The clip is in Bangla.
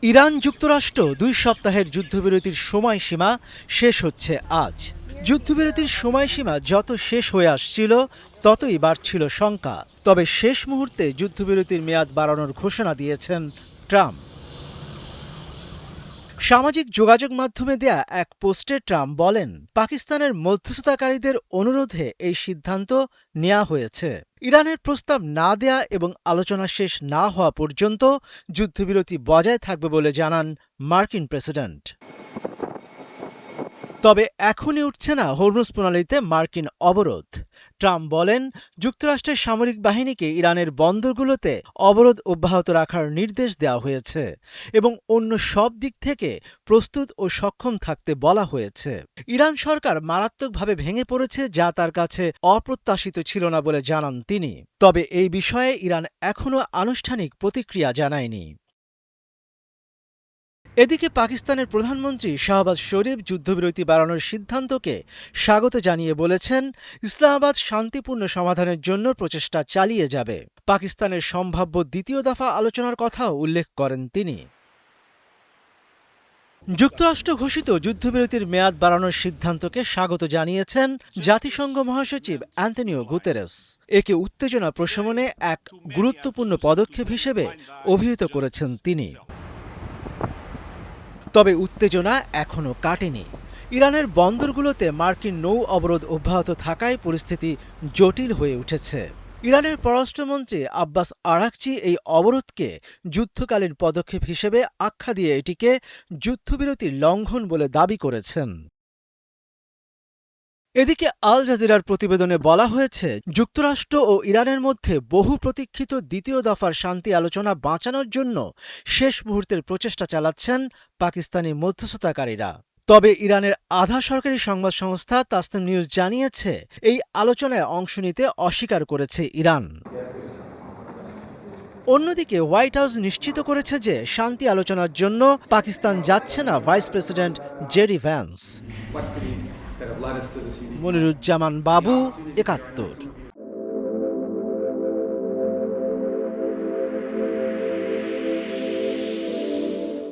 ইরান যুক্তরাষ্ট্র 2 সপ্তাহের যুদ্ধবিরতির সময়সীমা শেষ হচ্ছে আজ। যুদ্ধবিরতির সময়সীমা যত শেষ হয়ে আসছিল ততই বাড়ছিল শঙ্কা। তবে শেষ মুহূর্তে যুদ্ধবিরতির মেয়াদ বাড়ানোর ঘোষণা দিয়েছেন ট্রাম্প। সামাজিক যোগাযোগ মাধ্যমে দেয়া এক পোস্টে ট্রাম্প বলেন, পাকিস্তানের মধ্যস্থতাকারীদের অনুরোধে এই সিদ্ধান্ত নেওয়া হয়েছে। ইরানের প্রস্তাব না দেয়া এবং আলোচনা শেষ না হওয়া পর্যন্ত যুদ্ধবিরতি বজায় থাকবে বলে জানান মার্কিন প্রেসিডেন্ট। তবে এখনই উঠছে না হরমুজ প্রণালীতে মার্কিন অবরোধ। ট্রাম্প বলেন, যুক্তরাষ্ট্রের সামরিক বাহিনীকে ইরানের বন্দরগুলোতে অবরোধ অব্যাহত রাখার নির্দেশ দেওয়া হয়েছে এবং অন্য সব দিক থেকে প্রস্তুত ও সক্ষম থাকতে বলা হয়েছে। ইরান সরকার মারাত্মকভাবে ভেঙে পড়েছে, যা তার কাছে অপ্রত্যাশিত ছিল না বলে জানান তিনি। তবে এই বিষয়ে ইরান এখনও আনুষ্ঠানিক প্রতিক্রিয়া জানায়নি। এদিকে পাকিস্তানের প্রধানমন্ত্রী শাহবাজ শরীফ যুদ্ধবিরতি বাড়ানোর সিদ্ধান্তকে স্বাগত জানিয়ে বলেছেন, ইসলামাবাদ শান্তিপূর্ণ সমাধানের জন্য প্রচেষ্টা চালিয়ে যাবে। পাকিস্তানের সম্ভাব্য দ্বিতীয় দফা আলোচনার কথাও উল্লেখ করেন তিনি। যুক্তরাষ্ট্র ঘোষিত যুদ্ধবিরতির মেয়াদ বাড়ানোর সিদ্ধান্তকে স্বাগত জানিয়েছেন জাতিসংঘ মহাসচিব অ্যান্তনিও গুতেরেস। একে উত্তেজনা প্রশমনে এক গুরুত্বপূর্ণ পদক্ষেপ হিসেবে অভিহিত করেছেন তিনি। তবে উত্তেজনা এখনও কাটেনি। ইরানের বন্দরগুলোতে মার্কিন নৌ অবরোধ অব্যাহত থাকায় পরিস্থিতি জটিল হয়ে উঠেছে। ইরানের পররাষ্ট্রমন্ত্রী আব্বাস আরাকচি এই অবরোধকে যুদ্ধকালীন পদক্ষেপ হিসেবে আখ্যা দিয়ে এটিকে যুদ্ধবিরতির লঙ্ঘন বলে দাবি করেছেন। এদিকে আল জাজিরার প্রতিবেদনে বলা হয়েছে, যুক্তরাষ্ট্র ও ইরানের মধ্যে বহু প্রতীক্ষিত দ্বিতীয় দফার শান্তি আলোচনা বাঁচানোর জন্য শেষ মুহূর্তের প্রচেষ্টা চালাচ্ছেন পাকিস্তানি মধ্যস্থতাকারীরা। তবে ইরানের আধা সরকারি সংবাদ সংস্থা তাসনিম নিউজ জানিয়েছে, এই আলোচনায় অংশ নিতে অস্বীকার করেছে ইরান। অন্যদিকে হোয়াইট হাউস নিশ্চিত করেছে যে শান্তি আলোচনার জন্য পাকিস্তান যাচ্ছে না vice president JD Vance. Moniruzzaman বাবু, ৭১।